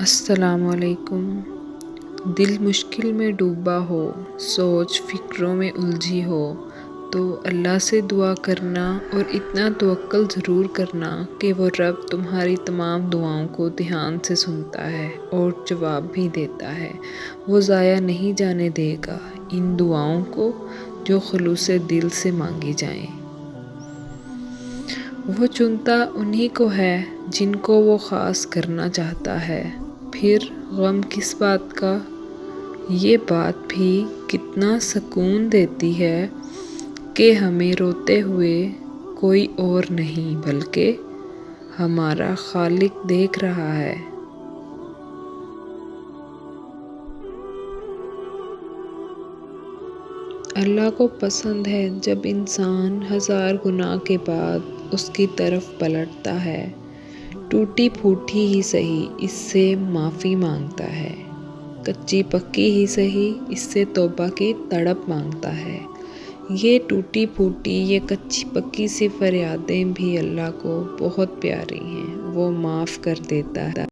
السلام علیکم۔ دل مشکل میں ڈوبا ہو، سوچ فکروں میں الجھی ہو تو اللہ سے دعا کرنا اور اتنا توکل ضرور کرنا کہ وہ رب تمہاری تمام دعاؤں کو دھیان سے سنتا ہے اور جواب بھی دیتا ہے۔ وہ ضائع نہیں جانے دے گا ان دعاؤں کو جو خلوص دل سے مانگی جائیں۔ وہ چنتا انہی کو ہے جن کو وہ خاص کرنا چاہتا ہے۔ پھر غم کس بات کا؟ یہ بات بھی کتنا سکون دیتی ہے کہ ہمیں روتے ہوئے کوئی اور نہیں بلکہ ہمارا خالق دیکھ رہا ہے۔ اللہ کو پسند ہے جب انسان ہزار گناہ کے بعد اس کی طرف پلٹتا ہے، ٹوٹی پھوٹی ہی سہی اس سے معافی مانگتا ہے، کچی پکی ہی سہی اس سے توبہ کی تڑپ مانگتا ہے۔ یہ ٹوٹی پھوٹی، یہ کچی پکی سی فریادیں بھی اللہ کو بہت پیاری ہیں۔ وہ معاف کر دیتا ہے۔